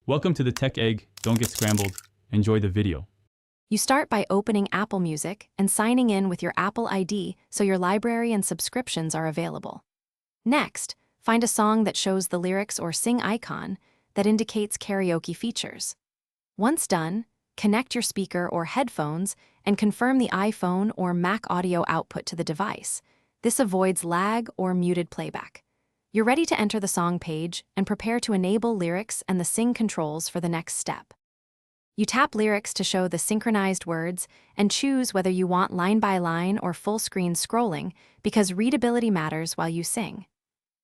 Welcome to the Tech Egg. Don't get scrambled. Enjoy the video. You start by opening Apple Music and signing in with your Apple ID so your library and subscriptions are available. Next, find a song that shows the lyrics or sing icon that indicates karaoke features. Once done, connect your speaker or headphones and confirm the iPhone or Mac audio output to the device. This avoids lag or muted playback. You're ready to enter the song page and prepare to enable lyrics and the sing controls for the next step. You tap lyrics to show the synchronized words and choose whether you want line-by-line or full-screen scrolling because readability matters while you sing.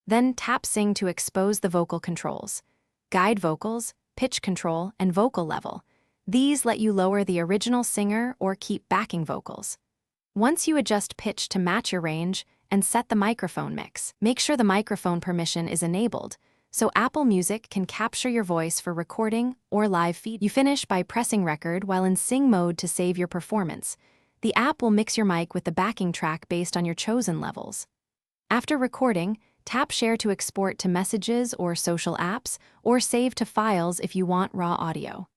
Then tap Sing to expose the vocal controls: guide vocals, pitch control, and vocal level. These let you lower the original singer or keep backing vocals. Once you adjust pitch to match your range and set the microphone mix, make sure the microphone permission is enabled so Apple Music can capture your voice for recording or live feed. You finish by pressing record while in sing mode to save your performance. The app will mix your mic with the backing track based on your chosen levels. After recording, tap Share to export to messages or social apps, or save to files if you want raw audio.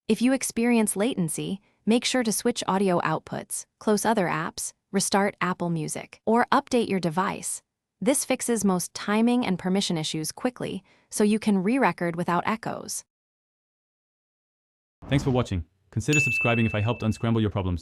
If you experience latency, make sure to switch audio outputs, close other apps, restart Apple Music, or update your device. This fixes most timing and permission issues quickly, so you can re-record without echoes. Thanks for watching. Consider subscribing if I helped unscramble your problems.